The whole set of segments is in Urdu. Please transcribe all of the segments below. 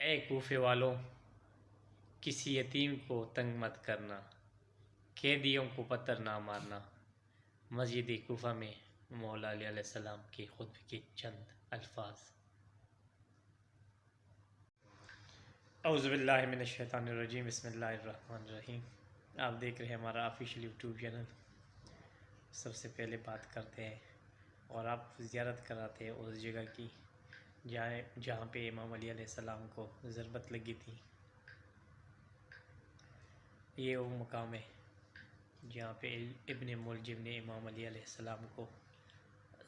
اے کوفے والوں، کسی یتیم کو تنگ مت کرنا، قیدیوں کو پتھر نہ مارنا۔ مسجد کوفہ میں مولا علی علیہ السلام کے خطبے کے چند الفاظ۔ اعوذ باللہ من الشیطان الرجیم، بسم اللہ الرحمن الرحیم۔ آپ دیکھ رہے ہیں ہمارا آفیشیل یوٹیوب چینل۔ سب سے پہلے بات کرتے ہیں اور آپ زیارت کراتے ہیں اس جگہ کی جہاں پہ امام علی علیہ السلام کو ضربت لگی تھی۔ یہ وہ مقام ہے جہاں پہ ابن ملجم نے امام علی علیہ السلام کو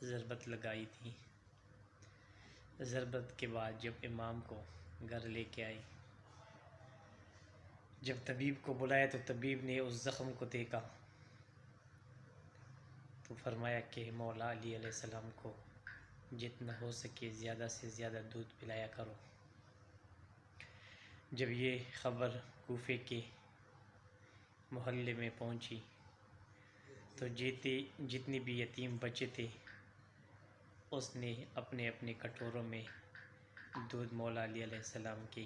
ضربت لگائی تھی۔ ضربت کے بعد جب امام کو گھر لے کے آئی، جب طبیب کو بلایا تو طبیب نے اس زخم کو دیکھا تو فرمایا کہ مولا علی علیہ السلام کو جتنا ہو سکے زیادہ سے زیادہ دودھ پلایا کرو۔ جب یہ خبر کوفے کے محلے میں پہنچی تو جتنی بھی یتیم بچے تھے اس نے اپنے اپنے کٹوروں میں دودھ مولا علی علیہ السلام کے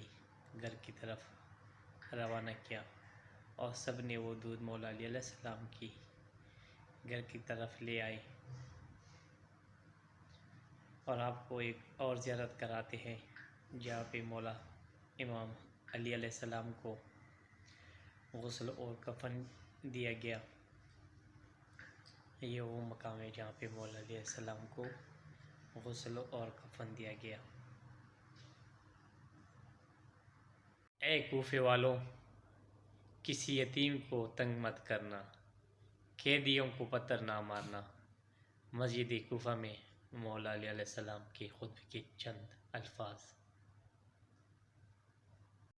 گھر کی طرف روانہ کیا، اور سب نے وہ دودھ مولا علی علیہ السلام کی گھر کی طرف لے آئے۔ اور آپ کو ایک اور زیارت کراتے ہیں جہاں پہ مولا امام علی علیہ السلام کو غسل اور کفن دیا گیا۔ یہ وہ مقام ہے جہاں پہ مولا علیہ السلام کو غسل اور کفن دیا گیا۔ اے کوفے والوں، کسی یتیم کو تنگ مت کرنا، قیدیوں کو پتھر نہ مارنا۔ مسجد کوفہ میں مولا علی علیہ السلام کے خطبے کے چند الفاظ۔